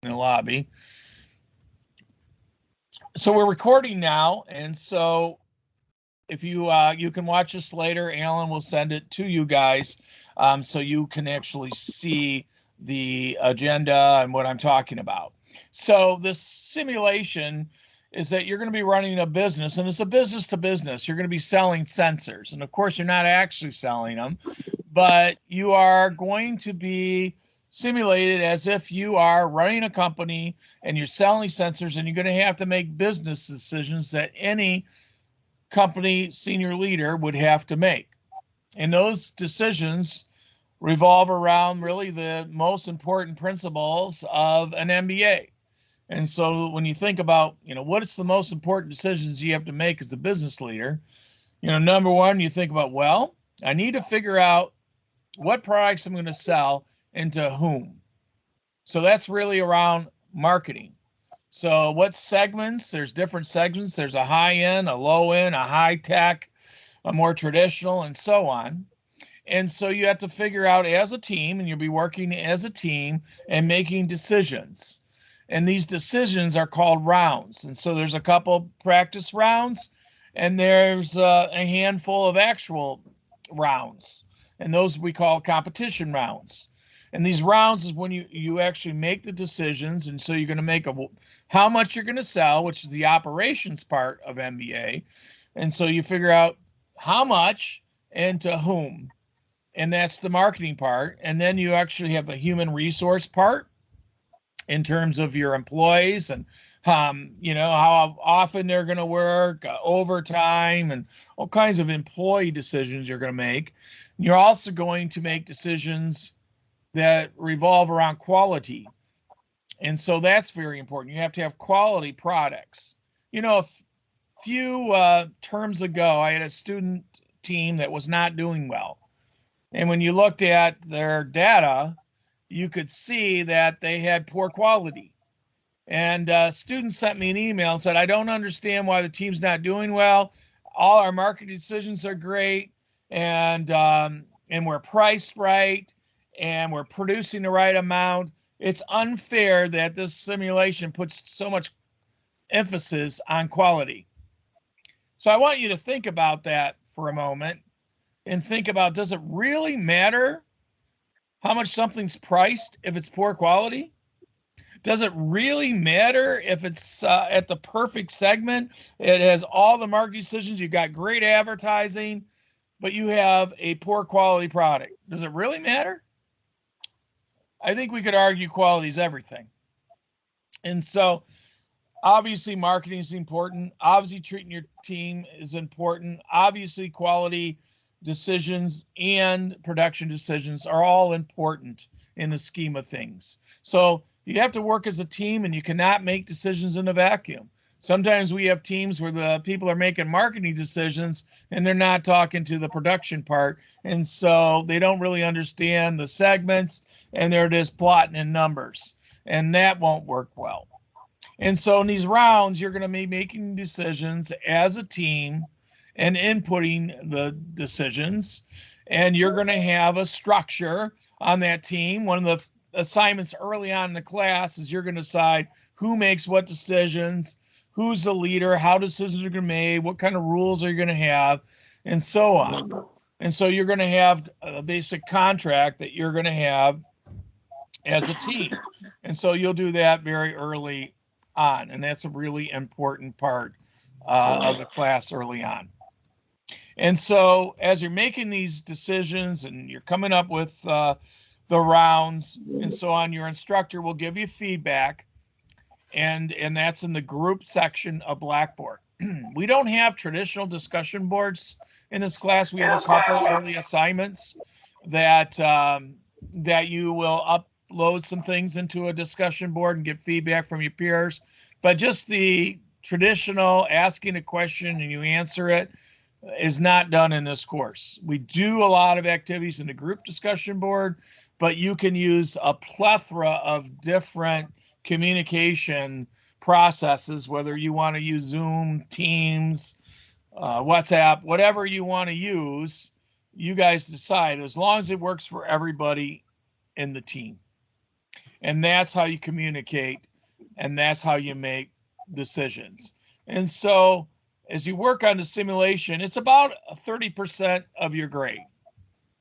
the lobby. So we're recording now, and so if you you can watch this later, Alan will send it to you guys, so you can actually see the agenda and what I'm talking about. So this simulation is that you're going to be running a business, and it's a business to business. You're going to be selling sensors, and of course you're not actually selling them, but you are going to be simulated as if you are running a company and you're selling sensors, and you're going to have to make business decisions that any company senior leader would have to make. And those decisions revolve around really the most important principles of an MBA. And so when you think about, what is the most important decisions you have to make as a business leader, number one, you think about, well, I need to figure out what products I'm going to sell and to whom. So that's really around marketing. So what segments? There's different segments. There's a high end, a low end, a high tech, a more traditional, and so on. And so you have to figure out as a team, and you'll be working as a team and making decisions. And these decisions are called rounds. And so there's a couple practice rounds, and there's a handful of actual rounds. And those we call competition rounds. And these rounds is when you actually make the decisions. And so you're going to make how much you're going to sell, which is the operations part of MBA. And so you figure out how much and to whom. And that's the marketing part. And then you actually have a human resource part in terms of your employees and, how often they're going to work, overtime, and all kinds of employee decisions you're going to make. You're also going to make decisions that revolve around quality. And so that's very important. You have to have quality products. A few terms ago, I had a student team that was not doing well. And when you looked at their data, you could see that they had poor quality. And students sent me an email and said, I don't understand why the team's not doing well. All our marketing decisions are great, and we're priced right, and we're producing the right amount. It's unfair that this simulation puts so much emphasis on quality. So I want you to think about that for a moment and think about, does it really matter how much something's priced if it's poor quality? Does it really matter if it's at the perfect segment? It has all the market decisions. You've got great advertising, but you have a poor quality product. Does it really matter? I think we could argue quality is everything. And so obviously marketing is important. Obviously treating your team is important. Obviously quality decisions and production decisions are all important in the scheme of things. So you have to work as a team, and you cannot make decisions in a vacuum. Sometimes we have teams where the people are making marketing decisions and they're not talking to the production part. And so they don't really understand the segments, and they're just plotting in numbers, and that won't work well. And so in these rounds, you're going to be making decisions as a team and inputting the decisions, and you're going to have a structure on that team. One of the assignments early on in the class is you're going to decide who makes what decisions, who's the leader, how decisions are going to be made, what kind of rules are you going to have, and so on. And so you're going to have a basic contract that you're going to have as a team. And so you'll do that very early on, and that's a really important part of the class early on. And so as you're making these decisions and you're coming up with the rounds and so on, your instructor will give you feedback, and that's in the group section of Blackboard. We don't have traditional discussion boards in this class. We have a couple early assignments that you will upload some things into a discussion board and get feedback from your peers. But just the traditional asking a question and you answer it is not done in this course. We do a lot of activities in the group discussion board, but you can use a plethora of different communication processes, whether you want to use Zoom, Teams, WhatsApp, whatever you want to use, you guys decide, as long as it works for everybody in the team. And that's how you communicate, and that's how you make decisions. And so as you work on the simulation, it's about 30% of your grade.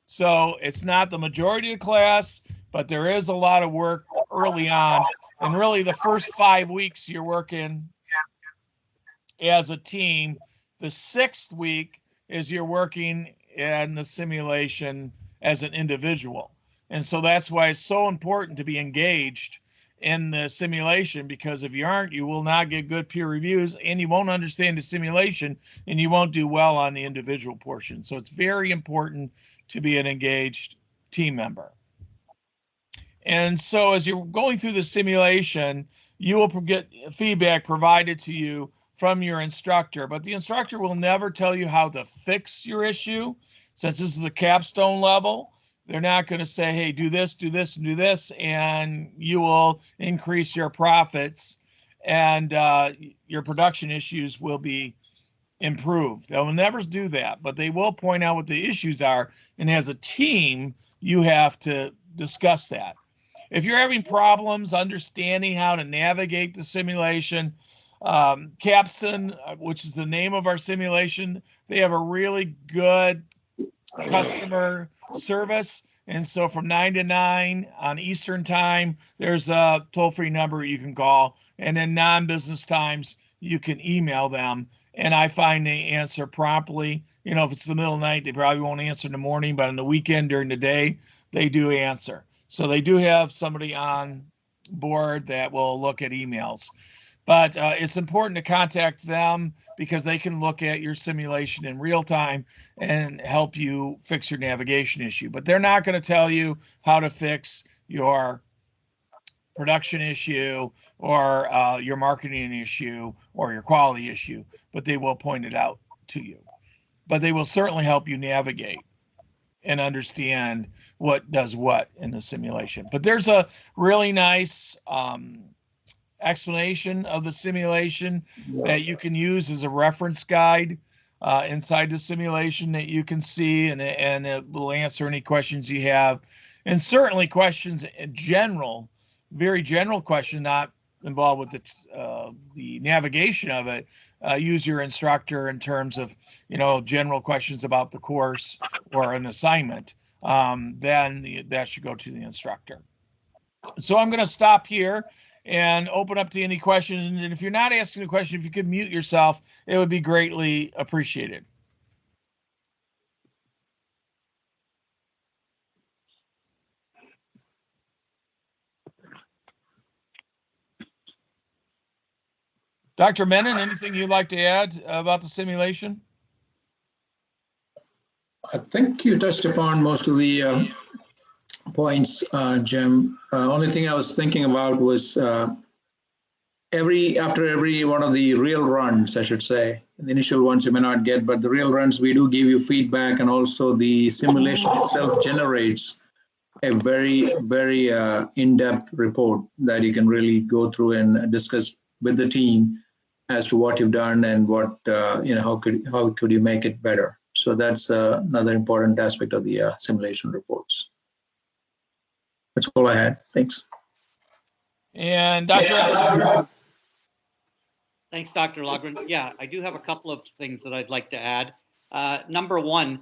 So it's not the majority of the class, but there is a lot of work early on. And really the first 5 weeks you're working as a team. The 6th week is you're working in the simulation as an individual. And so that's why it's so important to be engaged in the simulation, because if you aren't, you will not get good peer reviews, and you won't understand the simulation, and you won't do well on the individual portion. So it's very important to be an engaged team member. And so as you're going through the simulation, you will get feedback provided to you from your instructor, but the instructor will never tell you how to fix your issue. Since this is the capstone level, they're not going to say, hey, do this, and do this, and you will increase your profits, and your production issues will be improved. They will never do that, but they will point out what the issues are, and as a team, you have to discuss that. If you're having problems understanding how to navigate the simulation, Capstone, which is the name of our simulation, they have a really good customer service. And so from 9 to 9 on Eastern time, there's a toll-free number you can call. And then non-business times, you can email them. And I find they answer promptly. You know, if it's the middle of the night, they probably won't answer in the morning, but on the weekend during the day, they do answer. So they do have somebody on board that will look at emails. But it's important to contact them because they can look at your simulation in real time and help you fix your navigation issue. But they're not going to tell you how to fix your production issue or your marketing issue or your quality issue, but they will point it out to you. But they will certainly help you navigate and understand what does what in the simulation. But there's a really nice explanation of the simulation that you can use as a reference guide inside the simulation that you can see, and it will answer any questions you have. And certainly questions in general, very general questions, not involved with the navigation of it, use your instructor in terms of, you know, general questions about the course or an assignment, then that should go to the instructor. So I'm going to stop here and open up to any questions. And if you're not asking a question, if you could mute yourself, it would be greatly appreciated. Dr. Menon, anything you'd like to add about the simulation? I think you touched upon most of the points, Jim. Only thing I was thinking about was after every one of the real runs, I should say, the initial ones you may not get, but the real runs, we do give you feedback, and also the simulation itself generates a very, very in-depth report that you can really go through and discuss with the team as to what you've done and what, how could you make it better. So that's another important aspect of the simulation reports. That's all I had. Thanks. And Dr. Thanks, Dr. Logren. Yeah, I do have a couple of things that I'd like to add. Number one,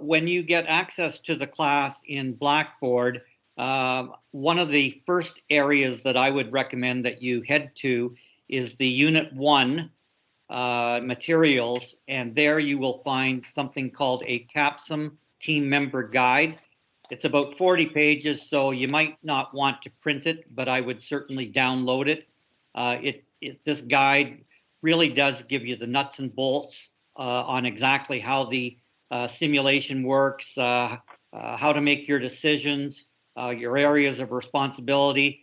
when you get access to the class in Blackboard, one of the first areas that I would recommend that you head to is the Unit 1 materials, and there you will find something called a Capstone Team Member Guide. It's about 40 pages, so you might not want to print it, but I would certainly download it. This guide really does give you the nuts and bolts on exactly how the simulation works, how to make your decisions, your areas of responsibility.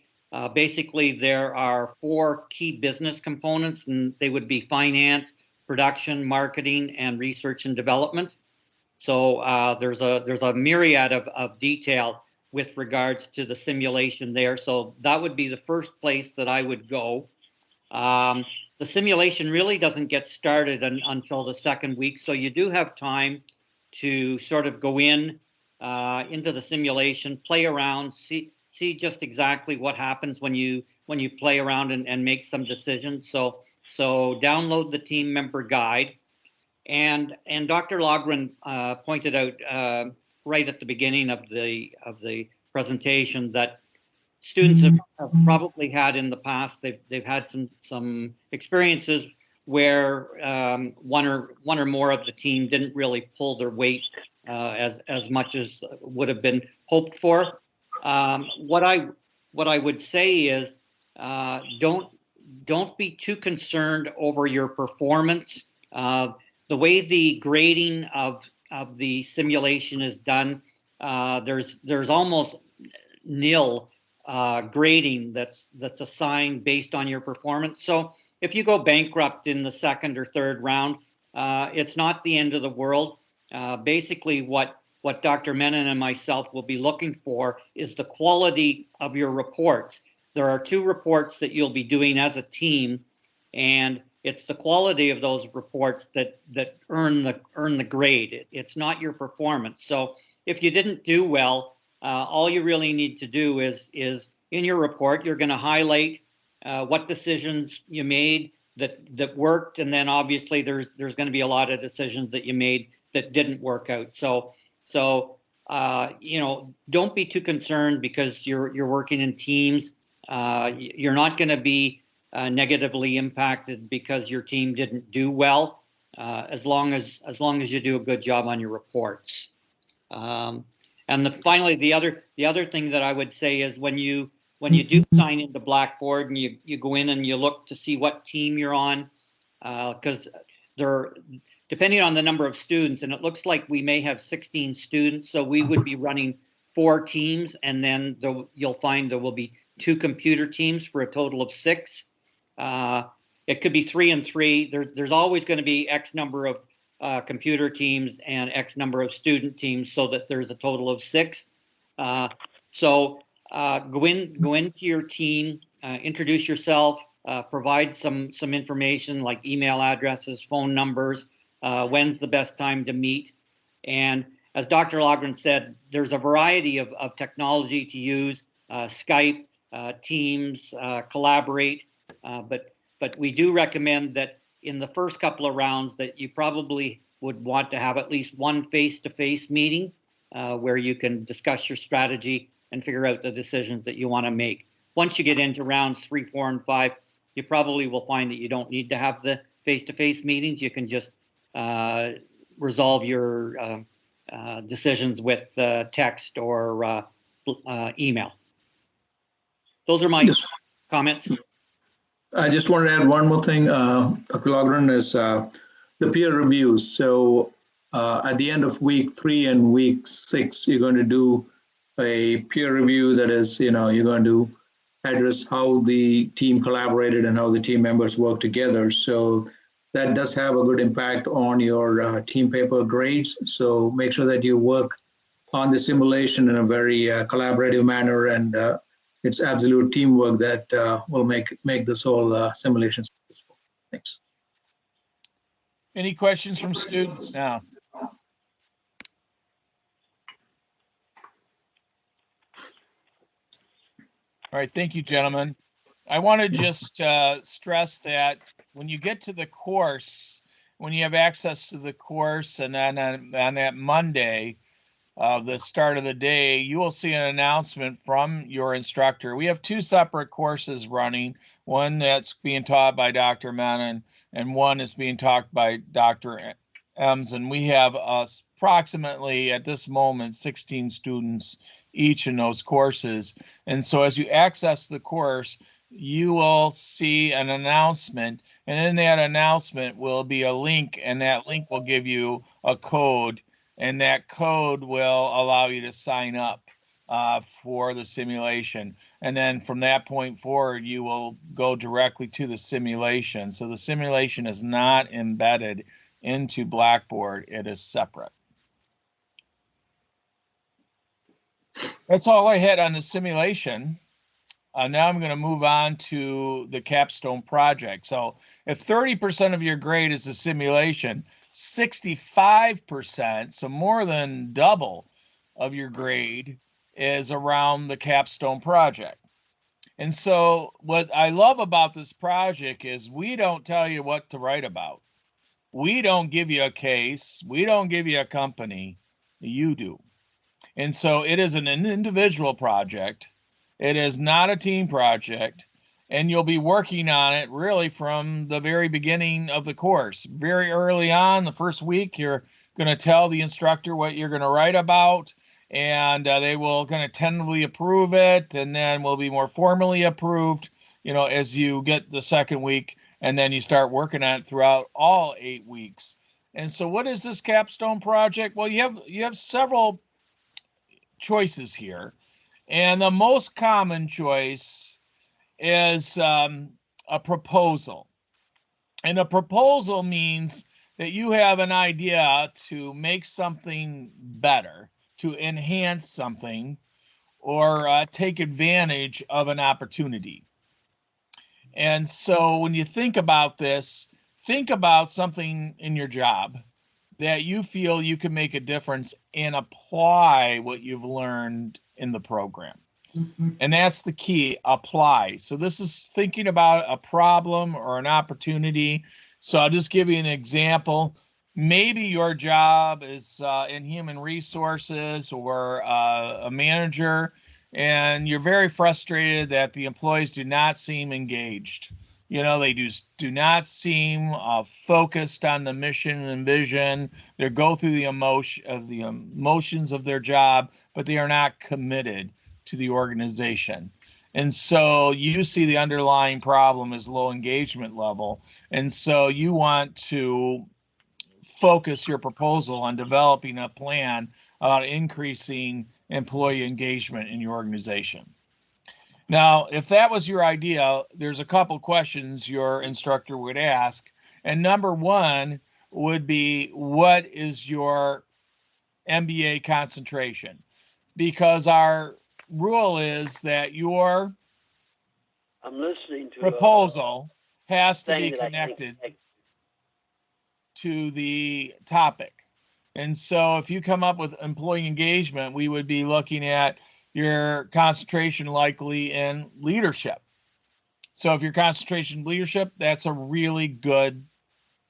Basically, there are 4 key business components, and they would be finance, production, marketing, and research and development. So there's a myriad of detail with regards to the simulation there. So that would be the first place that I would go. The simulation really doesn't get started until the 2nd week, so you do have time to sort of go into the simulation, play around, see see just exactly what happens when you play around and make some decisions. So download the team member guide. And Dr. Logren pointed out right at the beginning of the presentation that students have probably had in the past, they've had some experiences where one or more of the team didn't really pull their weight as much as would have been hoped for. What I would say is don't be too concerned over your performance. The way the grading of the simulation is done, there's almost nil grading that's assigned based on your performance. So if you go bankrupt in the second or third round, it's not the end of the world. Basically, what Dr. Menon and myself will be looking for is the quality of your reports. There are 2 reports that you'll be doing as a team, and it's the quality of those reports that earn the grade. It's not your performance. So if you didn't do well, all you really need to do is in your report, you're going to highlight what decisions you made that worked, and then obviously there's going to be a lot of decisions that you made that didn't work out. So don't be too concerned because you're working in teams. You're not going to be negatively impacted because your team didn't do well, as long as you do a good job on your reports. And finally, the other thing that I would say is when you do sign into Blackboard and you go in and you look to see what team you're on, because depending on the number of students, and it looks like we may have 16 students, so we would be running 4 teams, and then you'll find there will be 2 computer teams for a total of 6. It could be 3 and 3. There's always going to be X number of computer teams and X number of student teams, so that there's a total of 6. So go into your team, introduce yourself, provide some information like email addresses, phone numbers, when's the best time to meet. And as Dr. Logren said, there's a variety of technology to use, Skype, Teams, Collaborate, but we do recommend that in the first couple of rounds that you probably would want to have at least one face-to-face meeting where you can discuss your strategy and figure out the decisions that you want to make. Once you get into rounds 3, 4, and 5, you probably will find that you don't need to have the face-to-face meetings. You can just resolve your decisions with text or email. Those are my comments. I just want to add one more thing, Dr. Logren, is the peer reviews. So at the end of week 3 and week 6, you're going to do a peer review that is, you're going to address how the team collaborated and how the team members work together. So that does have a good impact on your team paper grades. So make sure that you work on the simulation in a very collaborative manner, and it's absolute teamwork that will make this whole simulation successful. Thanks. Any questions from students now? All right, thank you, gentlemen. I want to just stress that when you get to the course, when you have access to the course, and then on that Monday, the start of the day, you will see an announcement from your instructor. We have 2 separate courses running, one that's being taught by Dr. Menon and one is being taught by Dr. Ems, and we have approximately at this moment 16 students each in those courses. And so as you access the course, you will see an announcement, and in that announcement will be a link, and that link will give you a code, and that code will allow you to sign up for the simulation. And then from that point forward, you will go directly to the simulation. So the simulation is not embedded into Blackboard. It is separate. That's all I had on the simulation. Now I'm going to move on to the Capstone project. So if 30% of your grade is the simulation, 65%, so more than double of your grade is around the Capstone project. And so what I love about this project is we don't tell you what to write about. We don't give you a case. We don't give you a company. You do. And so it is an individual project. It is not a team project. And you'll be working on it really from the very beginning of the course. Very early on, the first week, you're going to tell the instructor what you're going to write about, and they will kind of tentatively approve it, and then will be more formally approved, as you get the second week, and then you start working on it throughout all 8 weeks. And so what is this Capstone project? Well, you have several choices here. And the most common choice is a proposal. And a proposal means that you have an idea to make something better, to enhance something, or take advantage of an opportunity. And so when you think about this, think about something in your job that you feel you can make a difference and apply what you've learned in the program. And that's the key, apply. So this is thinking about a problem or an opportunity. So I'll just give you an example. Maybe your job is in human resources or a manager, and you're very frustrated that the employees do not seem engaged. They do not seem focused on the mission and vision. They go through the emotions of their job, but they are not committed to the organization. And so you see the underlying problem is low engagement level. And so you want to focus your proposal on developing a plan about increasing employee engagement in your organization. Now, if that was your idea, there's a couple questions your instructor would ask. And number one would be, what is your Mba concentration? Because our rule is that your proposal has to be connected to the topic. And so if you come up with employee engagement, we would be looking at your concentration likely in leadership. So if your concentration in leadership, that's a really good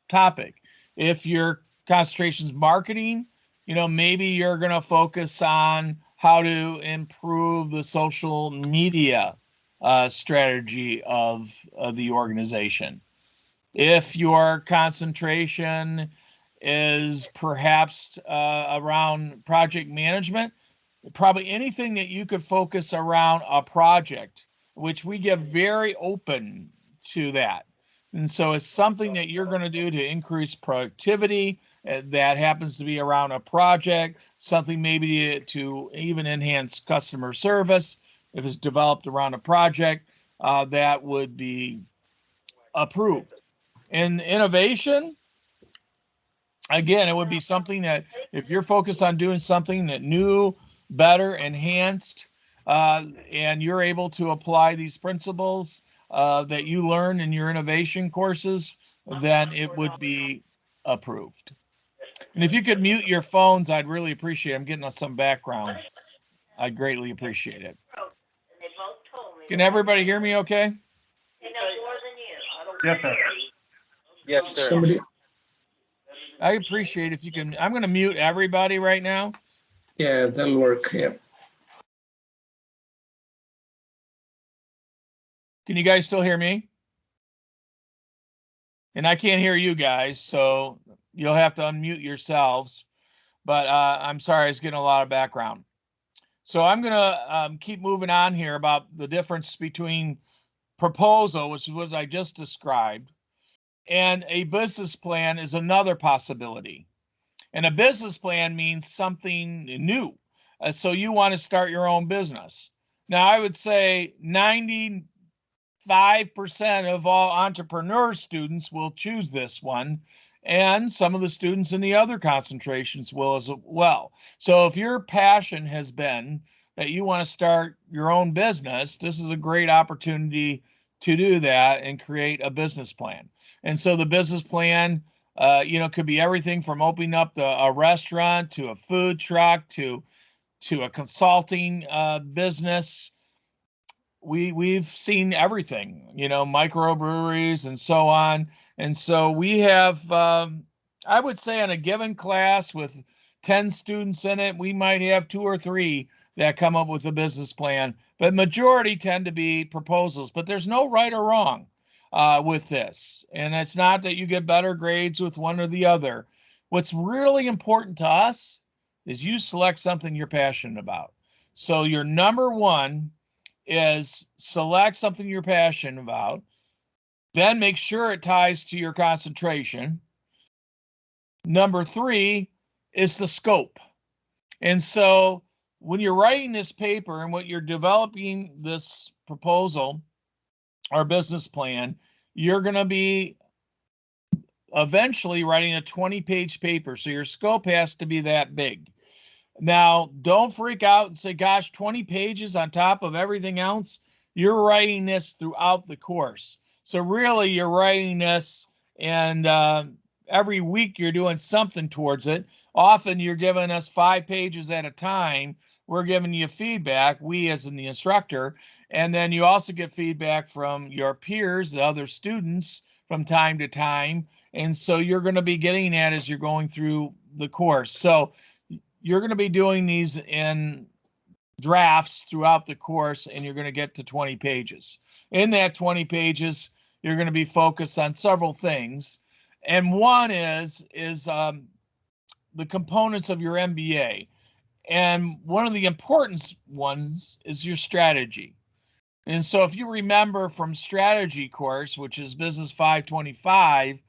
topic. If your concentration is marketing, maybe you're going to focus on how to improve the social media strategy of the organization. If your concentration is perhaps around project management, probably anything that you could focus around a project, which we get very open to that. And so it's something that you're going to do to increase productivity that happens to be around a project, something maybe to even enhance customer service. If it's developed around a project, that would be approved. In innovation, again, it would be something that if you're focused on doing something that new, better, enhanced, and you're able to apply these principles that you learn in your innovation courses, then it would be approved. And if you could mute your phones, I'd really appreciate it. I'm getting some background. I'd greatly appreciate it. Can everybody hear me okay? Yes, sir. Yes, sir. Somebody, I appreciate if you can. I'm going to mute everybody right now. yeah, that'll work. Yeah. Can you guys still hear me? And I can't hear you guys, so you'll have to unmute yourselves. But I'm sorry, I was getting a lot of background. So I'm going to keep moving on here about the difference between proposal, which was I just described, and a business plan is another possibility. And a business plan means something new. So you want to start your own business. Now, I would say 95% of all entrepreneur students will choose this one, and some of the students in the other concentrations will as well. So if your passion has been that you want to start your own business, this is a great opportunity to do that and create a business plan. And so the business plan, could be everything from opening up a restaurant to a food truck to to a consulting business. We've seen everything, microbreweries and so on. And so we have, I would say, on a given class with 10 students in it, we might have 2 or 3 that come up with a business plan, but majority tend to be proposals. But there's no right or wrong with this. And it's not that you get better grades with one or the other. What's really important to us is you select something you're passionate about. So your number one is select something you're passionate about, then make sure it ties to your concentration. Number 3 is the scope. And so when you're writing this paper and what you're developing this proposal or business plan, you're going to be eventually writing a 20-page paper. So your scope has to be that big. Now, don't freak out and say, gosh, 20 pages on top of everything else. You're writing this throughout the course. So really, you're writing this, and every week you're doing something towards it. Often you're giving us 5 pages at a time. We're giving you feedback, we as the instructor, and then you also get feedback from your peers, the other students, from time to time. And so you're going to be getting that as you're going through the course. So you're going to be doing these in drafts throughout the course, and you're going to get to 20 pages. In that 20 pages, you're going to be focused on several things. And one is the components of your MBA. And one of the important ones is your strategy. And so if you remember from strategy course, which is Business 525,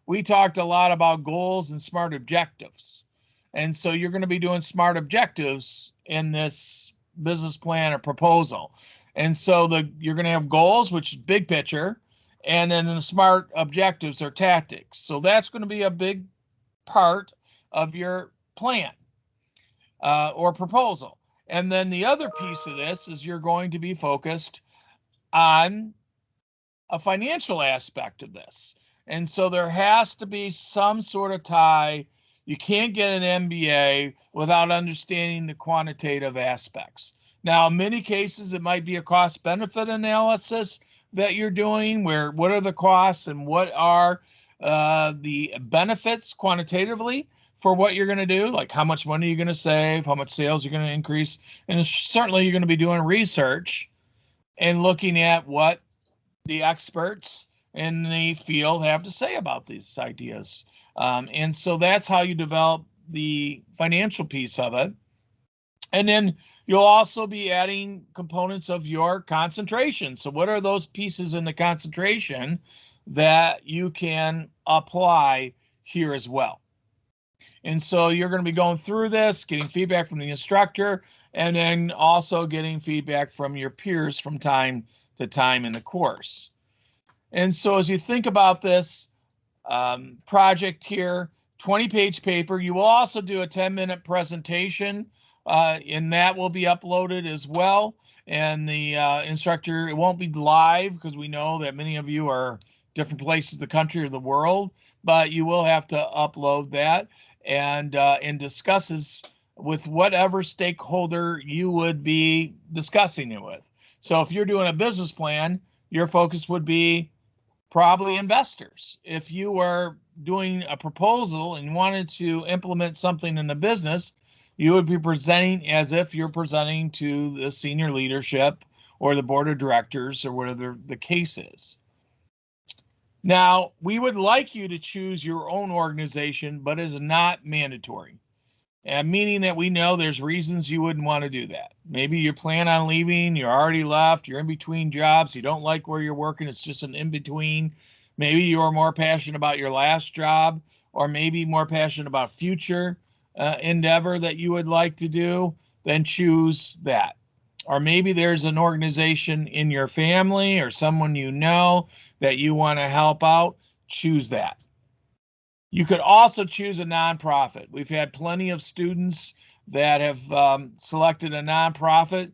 we talked a lot about goals and SMART objectives. And so you're going to be doing SMART objectives in this business plan or proposal. And so you're going to have goals, which is big picture, and then the SMART objectives are tactics. So that's going to be a big part of your plan or proposal. And then the other piece of this is you're going to be focused on a financial aspect of this. And so there has to be some sort of tie. You can't get an MBA without understanding the quantitative aspects. Now, in many cases, it might be a cost-benefit analysis that you're doing, where what are the costs and what are the benefits quantitatively for what you're going to do, like how much money you're going to save, how much sales you're going to increase. And certainly you're going to be doing research and looking at what the experts in the field have to say about these ideas. And so that's how you develop the financial piece of it. And then you'll also be adding components of your concentration. So what are those pieces in the concentration that you can apply here as well? And so you're going to be going through this, getting feedback from the instructor, and then also getting feedback from your peers from time to time in the course. And so as you think about this project here, 20-page paper, you will also do a 10-minute presentation, and that will be uploaded as well. And the instructor, it won't be live because we know that many of you are different places of the country or the world, but you will have to upload that and discusses with whatever stakeholder you would be discussing it with. So if you're doing a business plan, your focus would be probably investors. If you were doing a proposal and wanted to implement something in the business, you would be presenting as if you're presenting to the senior leadership or the board of directors or whatever the case is. Now, we would like you to choose your own organization, but it is not mandatory. Meaning that we know there's reasons you wouldn't want to do that. Maybe you plan on leaving, you're already left, you're in between jobs, you don't like where you're working, it's just an in-between. Maybe you are more passionate about your last job, or maybe more passionate about future endeavor that you would like to do, then choose that. Or maybe there's an organization in your family or someone you know that you want to help out, choose that. You could also choose a nonprofit. We've had plenty of students that have selected a nonprofit.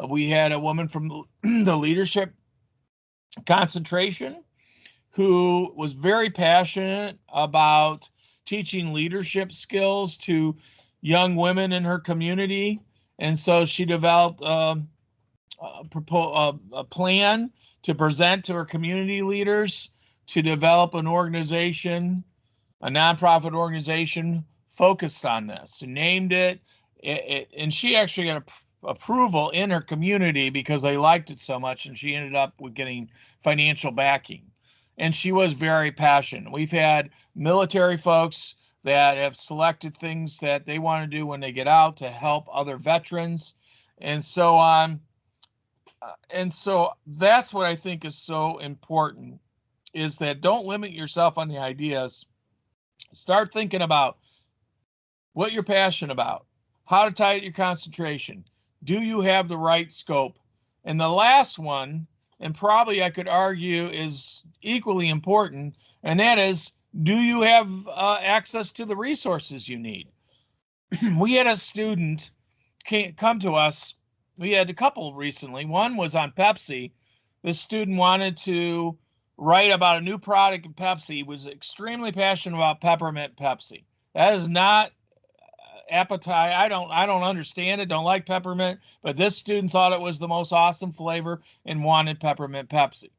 We had a woman from the leadership concentration who was very passionate about teaching leadership skills to young women in her community. And so she developed a plan to present to her community leaders to develop an organization, a nonprofit organization focused on this. She named it, and she actually got approval in her community because they liked it so much, and she ended up with getting financial backing. And she was very passionate. We've had military folks that have selected things that they want to do when they get out to help other veterans and so on. And so that's what I think is so important, is that don't limit yourself on the ideas. Start thinking about what you're passionate about, how to tighten your concentration. Do you have the right scope? And the last one, and probably I could argue is equally important, and that is, do you have access to the resources you need? We had a student come to us. We had a couple recently. One was on Pepsi. This student wanted to write about a new product in Pepsi. He was extremely passionate about peppermint Pepsi. That is not appetite. I don't understand it, don't like peppermint, but this student thought it was the most awesome flavor and wanted peppermint Pepsi.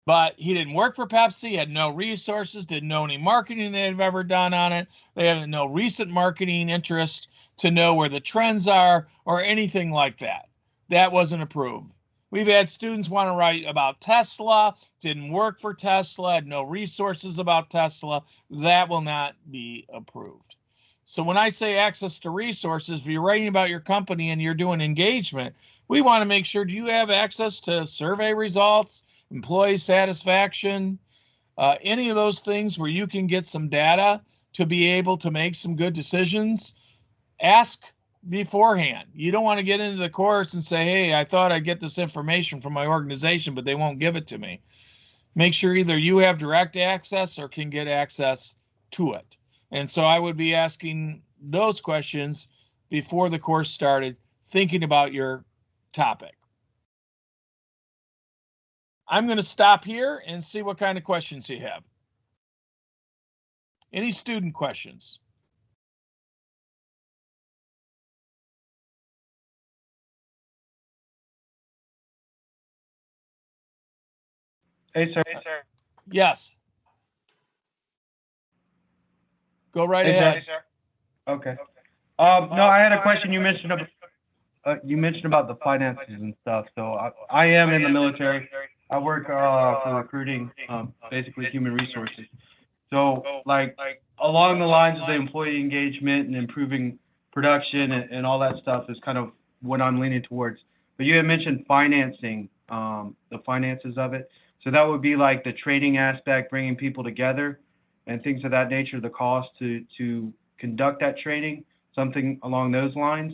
But he didn't work for Pepsi, had no resources, didn't know any marketing they've ever done on it. They had no recent marketing interest to know where the trends are or anything like that. That wasn't approved. We've had students want to write about Tesla, didn't work for Tesla, had no resources about Tesla. That will not be approved. So when I say access to resources, if you're writing about your company and you're doing engagement, we want to make sure, do you have access to survey results, employee satisfaction, any of those things where you can get some data to be able to make some good decisions? Ask beforehand. You don't want to get into the course and say, hey, I thought I'd get this information from my organization, but they won't give it to me. Make sure either you have direct access or can get access to it. And so I would be asking those questions before the course started, thinking about your topic. I'm going to stop here and see what kind of questions you have. Any student questions? Hey, sir. Yes. Go right Hey, ahead. sir. Okay. No, I had a question. You mentioned about the finances and stuff. So I am in the military. I work for recruiting, basically human resources. So like along the lines of the employee engagement and improving production and all that stuff is kind of what I'm leaning towards. But you had mentioned financing, the finances of it. So that would be like the training aspect, bringing people together and things of that nature, the cost to conduct that training, something along those lines?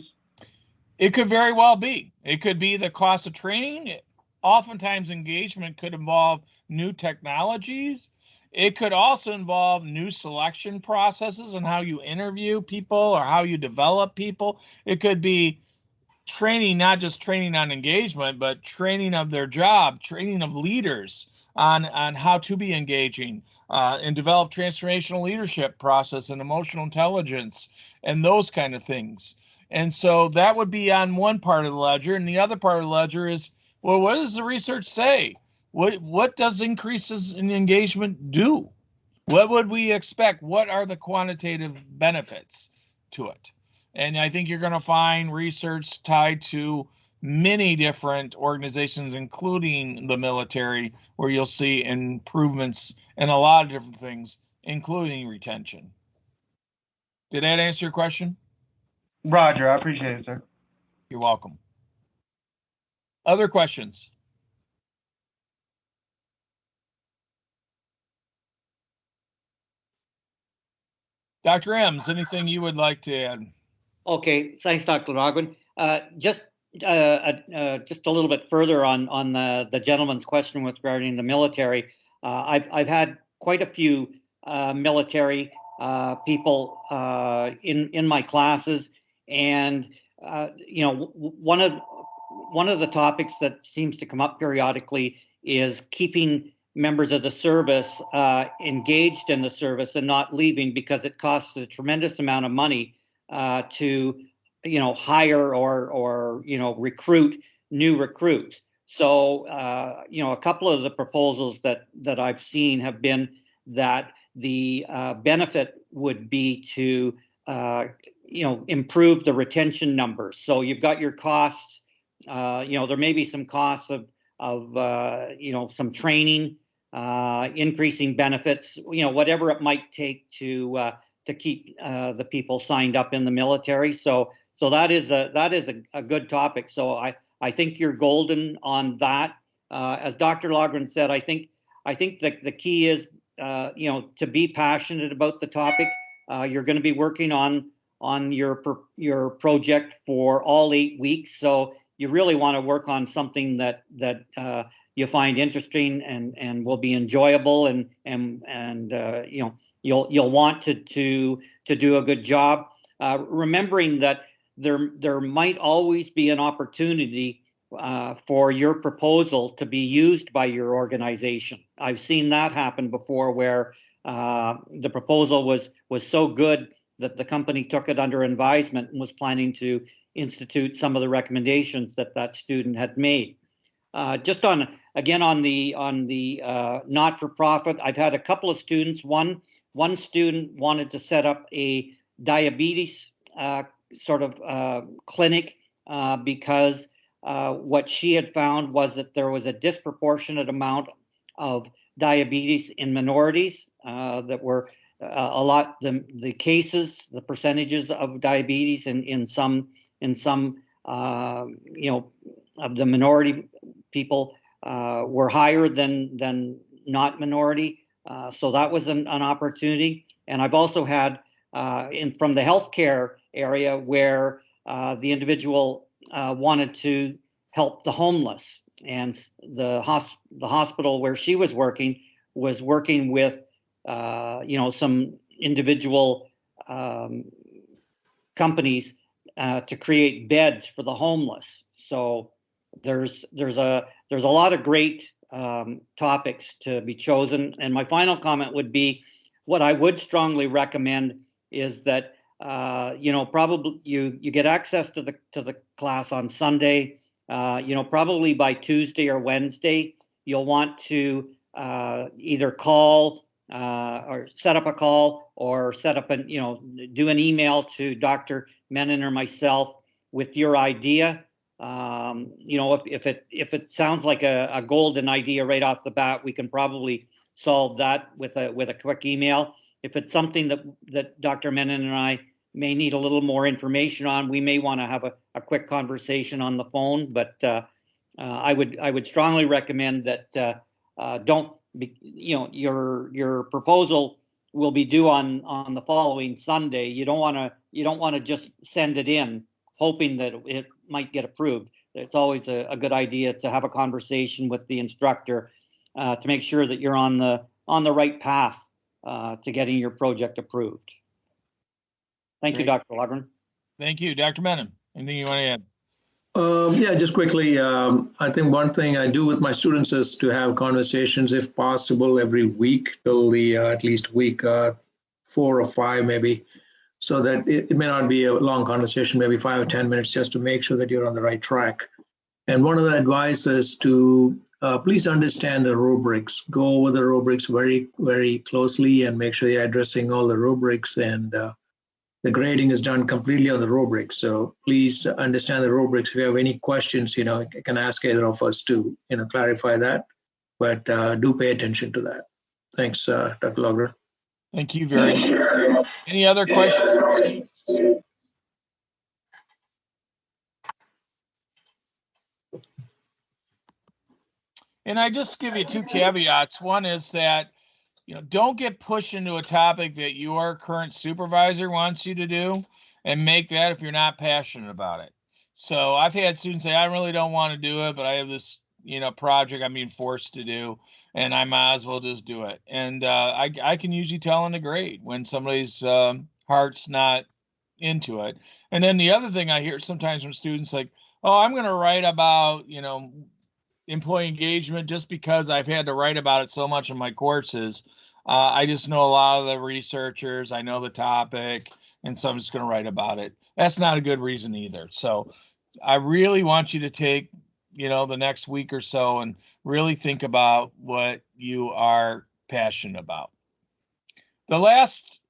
It could very well be. It could be the cost of training. Oftentimes engagement could involve new technologies. It could also involve new selection processes and how you interview people or how you develop people. It could be training, not just training on engagement, but training of their job, training of leaders on how to be engaging and develop transformational leadership process and emotional intelligence and those kind of things. And so that would be on one part of the ledger. And the other part of the ledger is, well, what does the research say? What does increases in engagement do? What would we expect? What are the quantitative benefits to it? And I think you're going to find research tied to many different organizations, including the military, where you'll see improvements in a lot of different things, including retention. Did that answer your question? Roger, I appreciate it, sir. You're welcome. Other questions? Dr. Ems, anything you would like to add? Okay, thanks, Dr. Logwin. Just a little bit further on the gentleman's question with regarding the military. I've had quite a few military people in my classes, and one of the topics that seems to come up periodically is keeping members of the service engaged in the service and not leaving, because it costs a tremendous amount of money to hire or recruit new recruits. So a couple of the proposals that I've seen have been that the benefit would be to improve the retention numbers. So you've got your costs. There may be some costs of some training, increasing benefits, whatever it might take to keep the people signed up in the military. So that is a good topic. So I think you're golden on that. As Dr. Logren said, I think that the key is to be passionate about the topic. You're going to be working on your project for all 8 weeks, so you really want to work on something that you find interesting and will be enjoyable, and you'll want to do a good job. Remembering that there might always be an opportunity for your proposal to be used by your organization. I've seen that happen before, where the proposal was so good that the company took it under advisement and was planning to institute some of the recommendations that student had made. Just on the not-for-profit, I've had a couple of students. One student wanted to set up a diabetes sort of clinic because what she had found was that there was a disproportionate amount of diabetes in minorities, that were a lot the cases, the percentages of diabetes in some of the minority people were higher than not minority. So that was an opportunity. And I've also had from the healthcare area where the individual wanted to help the homeless, and the hospital where she was working with some individual companies to create beds for the homeless. So there's a lot of great topics to be chosen. And my final comment would be, what I would strongly recommend is that probably you get access to the class on Sunday. Probably by Tuesday or Wednesday, you'll want to either call or set up a call, or set up do an email to Dr. Menon or myself with your idea. If it sounds like a golden idea right off the bat, we can probably solve that with a quick email. If it's something that Dr. Menon and I may need a little more information on, we may want to have a quick conversation on the phone. But I would strongly recommend that your proposal will be due on the following Sunday. You don't want to just send it in hoping that it might get approved. It's always a good idea to have a conversation with the instructor to make sure that you're on the right path to getting your project approved. Thank you, Dr. Logren. Thank you, Dr. Menon. Anything you want to add? Yeah, just quickly, I think one thing I do with my students is to have conversations, if possible, every week till at least week 4 or 5 maybe, so that it may not be a long conversation, maybe 5 or 10 minutes, just to make sure that you're on the right track. And one of the advice is to please understand the rubrics. Go over the rubrics very, very closely and make sure you're addressing all the rubrics, and the grading is done completely on the rubrics. So please understand the rubrics. If you have any questions, you can ask either of us to, clarify that, but do pay attention to that. Thanks, Dr. Logren. Thank you very much. Any other questions? And I just give you 2 caveats. One is that, don't get pushed into a topic that your current supervisor wants you to do, and make that if you're not passionate about it. So I've had students say, I really don't want to do it, but I have this, project I'm being forced to do, and I might as well just do it. And I can usually tell in the grade when somebody's heart's not into it. And then the other thing I hear sometimes from students, like, oh, I'm going to write about, employee engagement just because I've had to write about it so much in my courses. I just know a lot of the researchers, I know the topic, and so I'm just going to write about it. That's not a good reason either. So I really want you to take, the next week or so and really think about what you are passionate about. The last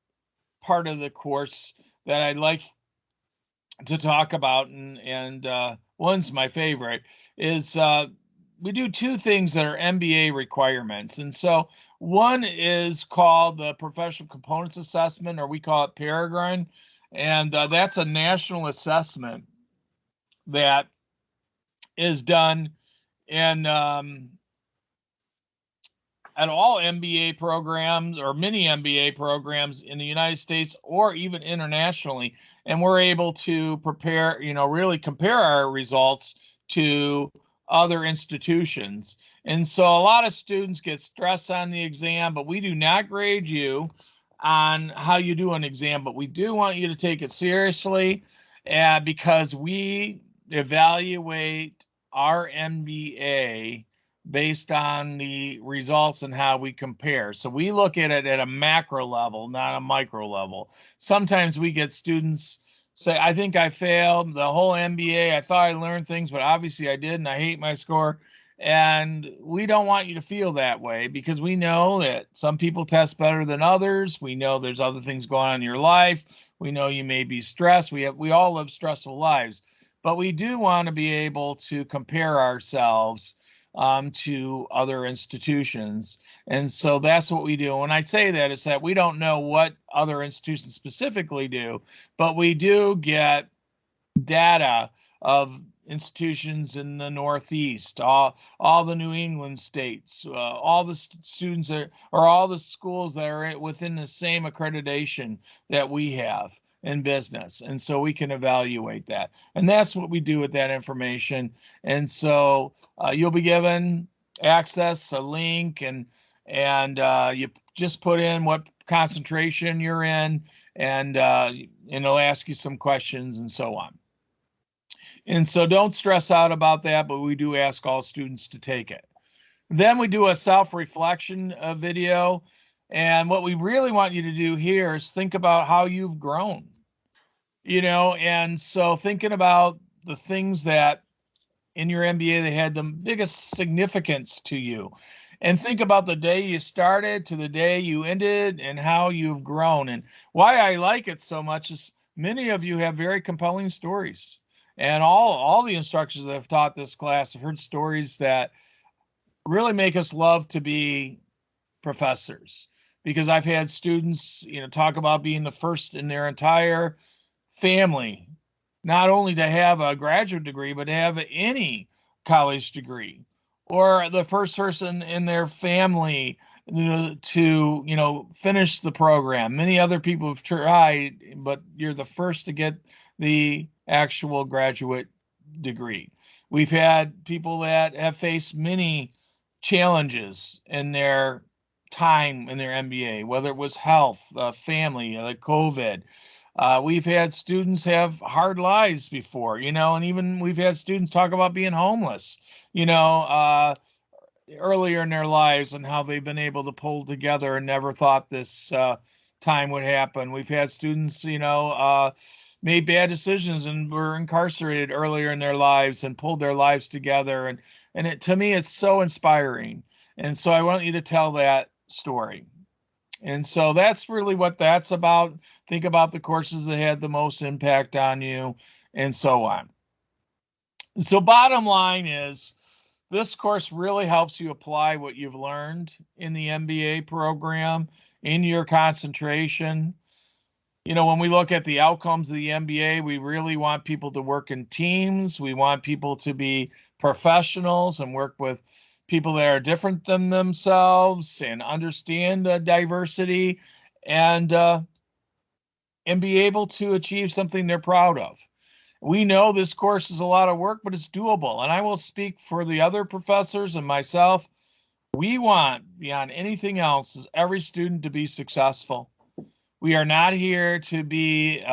part of the course that I'd like to talk about, and one's my favorite, is we do two things that are MBA requirements. And so one is called the Professional Components Assessment, or we call it Peregrine. And that's a national assessment that is done in at all MBA programs or mini MBA programs in the United States or even internationally. And we're able to prepare, really compare our results to other institutions. And so a lot of students get stressed on the exam, but we do not grade you on how you do an exam, but we do want you to take it seriously because we evaluate our MBA based on the results and how we compare. So we look at it at a macro level, not a micro level. Sometimes we get students say, I think I failed the whole MBA. I thought I learned things, but obviously I didn't. I hate my score. And we don't want you to feel that way because we know that some people test better than others. We know there's other things going on in your life. We know you may be stressed. We all live stressful lives, but we do want to be able to compare ourselves to other institutions. And so that's what we do. When I say that, it's that we don't know what other institutions specifically do, but we do get data of institutions in the Northeast, all the New England states, all the students or all the schools that are within the same accreditation that we have in business. And so we can evaluate that. And that's what we do with that information. And so you'll be given access, a link, and you just put in what concentration you're in, and it'll ask you some questions and so on. And so don't stress out about that, but we do ask all students to take it. Then we do a self-reflection video. And what we really want you to do here is think about how you've grown, and so thinking about the things that in your MBA, they had the biggest significance to you. And think about the day you started to the day you ended and how you've grown. And why I like it so much is many of you have very compelling stories. And all the instructors that have taught this class have heard stories that really make us love to be professors. Because I've had students, talk about being the first in their entire family, not only to have a graduate degree, but to have any college degree, or the first person in their family, to finish the program. Many other people have tried, but you're the first to get the actual graduate degree. We've had people that have faced many challenges in their time in their MBA, whether it was health, family, COVID. We've had students have hard lives before, and even we've had students talk about being homeless, earlier in their lives and how they've been able to pull together and never thought this time would happen. We've had students, made bad decisions and were incarcerated earlier in their lives and pulled their lives together. And to me, it's so inspiring. And so I want you to tell that story. And so that's really what that's about. Think about the courses that had the most impact on you and so on. So bottom line is, this course really helps you apply what you've learned in the MBA program in your concentration. When we look at the outcomes of the MBA, we really want people to work in teams. We want people to be professionals and work with people that are different than themselves and understand diversity and be able to achieve something they're proud of. We know this course is a lot of work, but it's doable. And I will speak for the other professors and myself. We want, beyond anything else, is every student to be successful. We are not here to be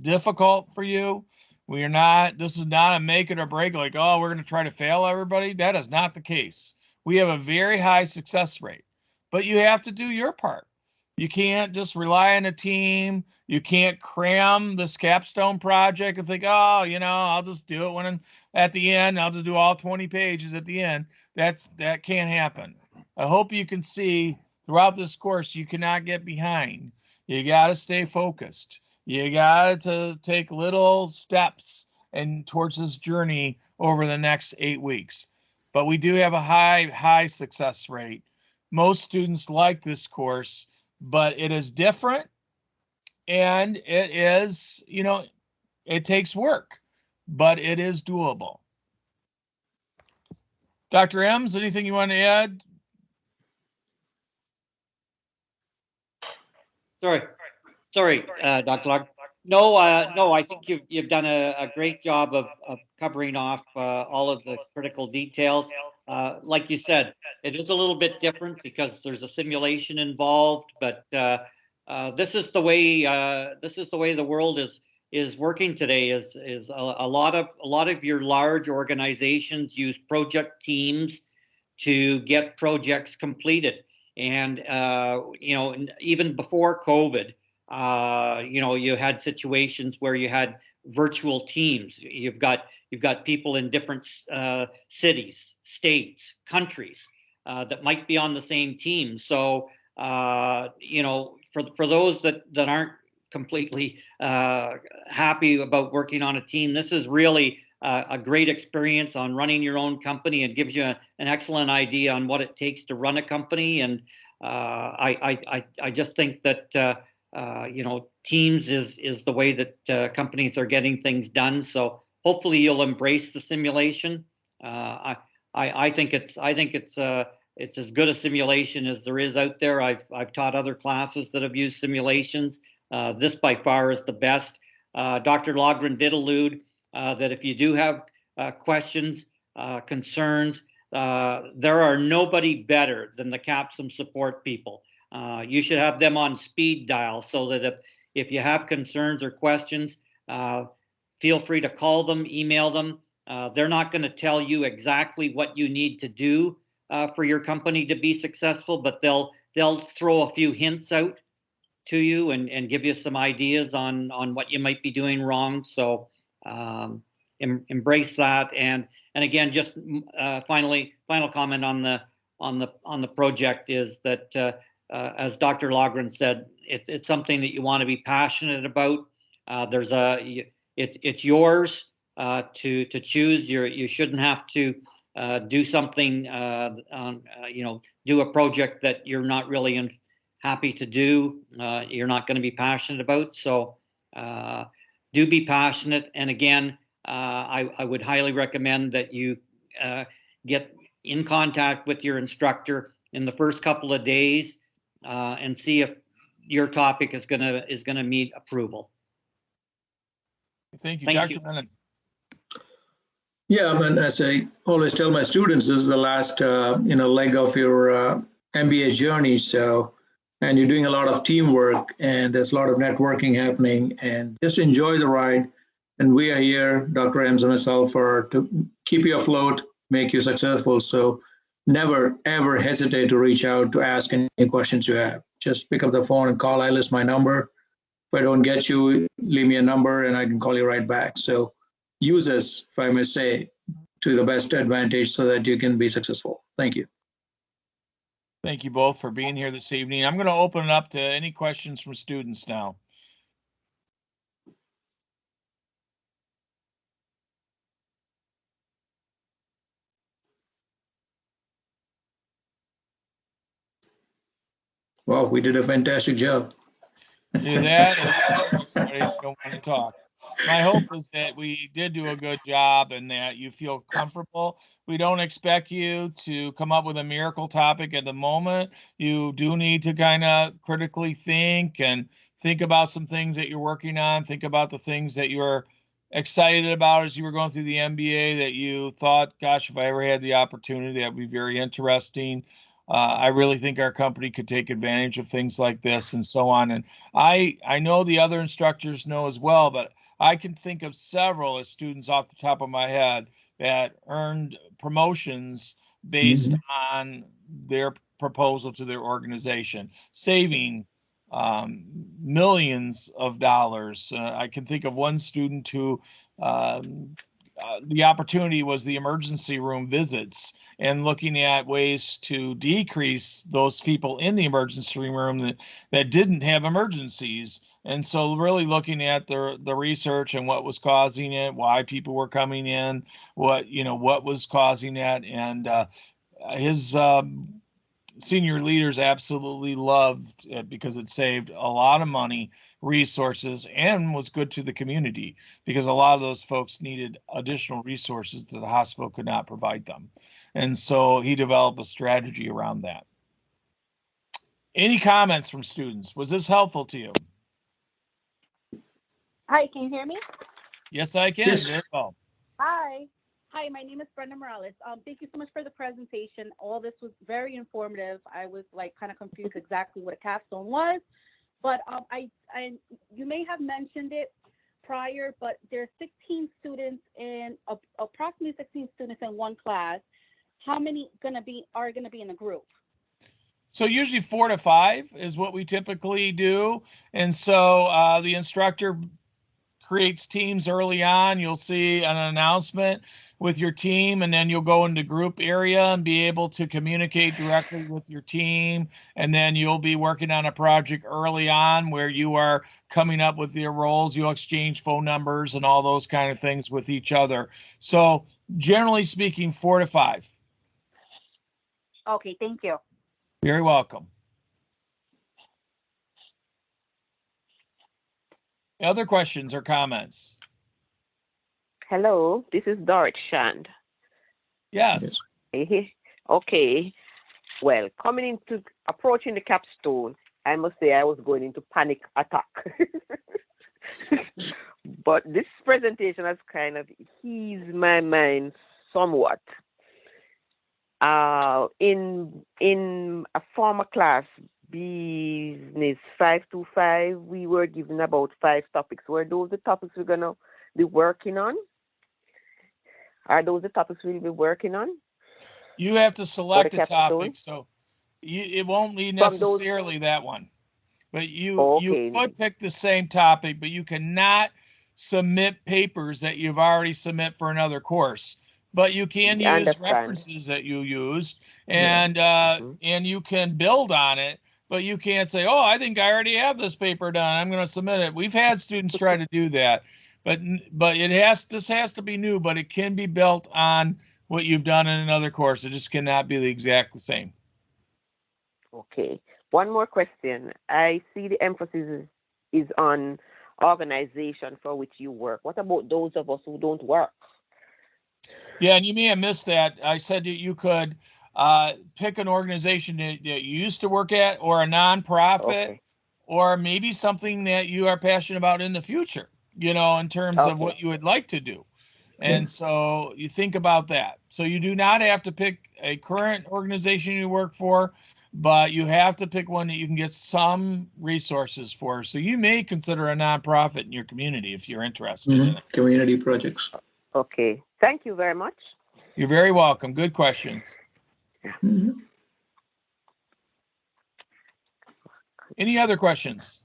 difficult for you. This is not a make it or break, like, oh, we're going to try to fail everybody. That is not the case. We have a very high success rate, but you have to do your part. You can't just rely on a team. You can't cram this capstone project and think, oh, I'll just do it when at the end. I'll just do all 20 pages at the end. That can't happen. I hope you can see throughout this course, you cannot get behind. You got to stay focused. You got to take little steps and towards this journey over the next 8 weeks. But we do have a high success rate. Most students like this course, but it is different, and it is, it takes work, but it is doable. Dr. Ems, anything you want to add? Sorry, Dr. Locke. No, I think you've done a great job of covering off all of the critical details. Like you said, it is a little bit different because there's a simulation involved, but this is the way the world is working today. Is a lot of your large organizations use project teams to get projects completed, and even before COVID. You had situations where you had virtual teams. You've got people in different cities, states, countries that might be on the same team. So for those that aren't completely happy about working on a team, this is really a great experience on running your own company, and gives you an excellent idea on what it takes to run a company. And I just think that teams is the way that companies are getting things done. So hopefully you'll embrace the simulation. I think it's as good a simulation as there is out there. I've taught other classes that have used simulations. This by far is the best. Dr. Logren did allude that if you do have questions, concerns, there are nobody better than the Capstone support people. You should have them on speed dial so that if you have concerns or questions, feel free to call them, email them. They're not going to tell you exactly what you need to do for your company to be successful, but they'll throw a few hints out to you and give you some ideas on what you might be doing wrong. So embrace that. And again, just final comment on the project is that as Dr. Logren said, it's something that you want to be passionate about. It's yours to choose. You shouldn't have to do something do a project that you're not really happy to do. You're not going to be passionate about. So do be passionate. And again, I would highly recommend that you get in contact with your instructor in the first couple of days and see if your topic is gonna meet approval. Thank you, Dr. Brennan. Yeah, and as I always tell my students, this is the last leg of your MBA journey. So, and you're doing a lot of teamwork, and there's a lot of networking happening, and just enjoy the ride. And we are here, Dr. Ems and myself, to keep you afloat, make you successful. So never, ever hesitate to reach out to ask any questions you have. Just pick up the phone and call. I list my number. If I don't get you, leave me a number and I can call you right back. So use us, if I may say, to the best advantage so that you can be successful. Thank you. Thank you both for being here this evening. I'm going to open it up to any questions from students now. Well, we did a fantastic job. Do that. I don't want to talk. My hope is that we did do a good job and that you feel comfortable. We don't expect you to come up with a miracle topic at the moment. You do need to kind of critically think and think about some things that you're working on. Think about the things that you were excited about as you were going through the MBA that you thought, gosh, if I ever had the opportunity, that would be very interesting. I really think our company could take advantage of things like this and so on. And I know the other instructors know as well, but I can think of several as students off the top of my head that earned promotions based on their proposal to their organization, saving millions of dollars. I can think of one student who the opportunity was the emergency room visits and looking at ways to decrease those people in the emergency room that didn't have emergencies. And so really looking at the research and what was causing it, why people were coming in, what was causing that. And his senior leaders absolutely loved it because it saved a lot of money, resources, and was good to the community because a lot of those folks needed additional resources that the hospital could not provide them. And so he developed a strategy around that. Any comments from students? Was this helpful to you? Hi, can you hear me? Yes, I can. Yes. Very well. Hi. Hi, my name is Brenda Morales. Thank you so much for the presentation. All this was very informative. I was kind of confused exactly what a capstone was, but you may have mentioned it prior, but there's 16 students in approximately 16 students in one class. How many are gonna be in a group? So usually 4 to 5 is what we typically do. And so the instructor creates teams early on. You'll see an announcement with your team, and then you'll go into group area and be able to communicate directly with your team. And then you'll be working on a project early on where you are coming up with your roles. You'll exchange phone numbers and all those kind of things with each other. So generally speaking, 4 to 5. Okay, thank you. Very welcome. Other questions or comments? Hello, this is Dorrit Shand. Yes. Okay. Well, approaching the capstone, I must say I was going into panic attack. But this presentation has kind of eased my mind somewhat. In a former class, Business 525, we were given about 5 topics. Were those the topics we're gonna be working on? Are those the topics we'll be working on? You have to select a topic, so it won't be necessarily that one. But you could pick the same topic, but you cannot submit papers that you've already submit for another course. But you can use references that you used, and and you can build on it. But you can't say, "Oh, I think I already have this paper done. I'm going to submit it." We've had students try to do that, but this has to be new. But it can be built on what you've done in another course. It just cannot be the exact same. Okay. One more question. I see the emphasis is on organization for which you work. What about those of us who don't work? Yeah, and you may have missed that. I said that you could pick an organization that you used to work at, or a nonprofit, or maybe something that you are passionate about in the future, in terms of what you would like to do. And so you think about that. So you do not have to pick a current organization you work for, but you have to pick one that you can get some resources for. So you may consider a nonprofit in your community if you're interested in it. Community projects. Okay. Thank you very much. You're very welcome. Good questions. Any other questions?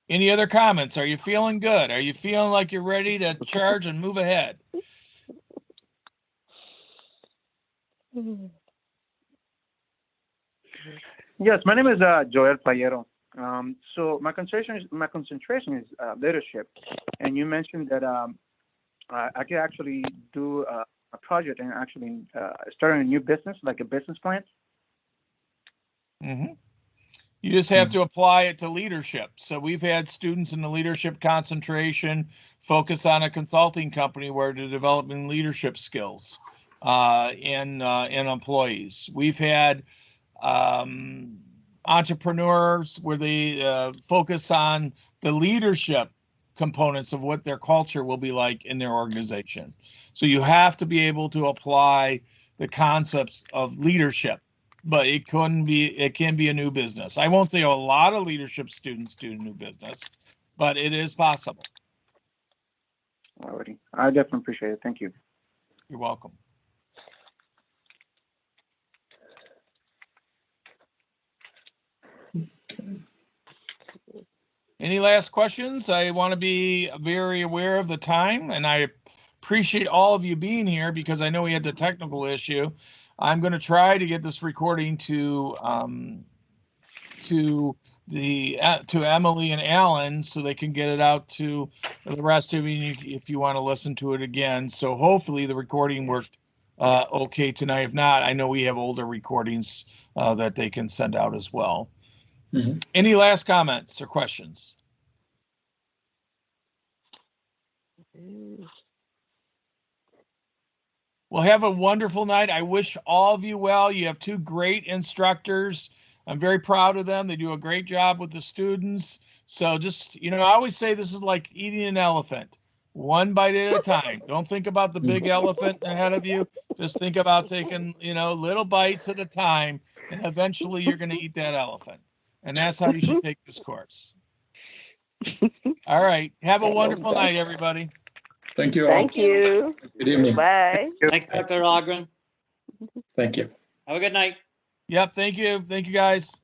Any other comments? Are you feeling good? Are you feeling like you're ready to charge and move ahead? Yes, my name is Joel Payero. So my concentration is leadership, and you mentioned that I could actually do a project and actually start a new business, like a business plan. You just have to apply it to leadership. So we've had students in the leadership concentration focus on a consulting company where they're developing leadership skills in employees. We've had entrepreneurs where they focus on the leadership components of what their culture will be like in their organization. So you have to be able to apply the concepts of leadership, but it can be a new business. I won't say a lot of leadership students do new business, but it is possible. Alrighty, I definitely appreciate it. Thank you. You're welcome. Any last questions? I want to be very aware of the time, and I appreciate all of you being here because I know we had the technical issue. I'm going to try to get this recording to Emily and Alan so they can get it out to the rest of you if you want to listen to it again. So hopefully the recording worked okay tonight. If not, I know we have older recordings that they can send out as well. Mhm. Any last comments or questions? Well, have a wonderful night. I wish all of you well. You have two great instructors. I'm very proud of them. They do a great job with the students. So just, I always say this is like eating an elephant, one bite at a time. Don't think about the big elephant ahead of you. Just think about taking, little bites at a time, and eventually you're going to eat that elephant. And that's how you should take this course. All right. Have a wonderful night, everybody. Thank you all. Thank you. Good evening. Bye. Thanks, Dr. Ogren. Thank you. Have a good night. Yep. Thank you. Thank you, guys.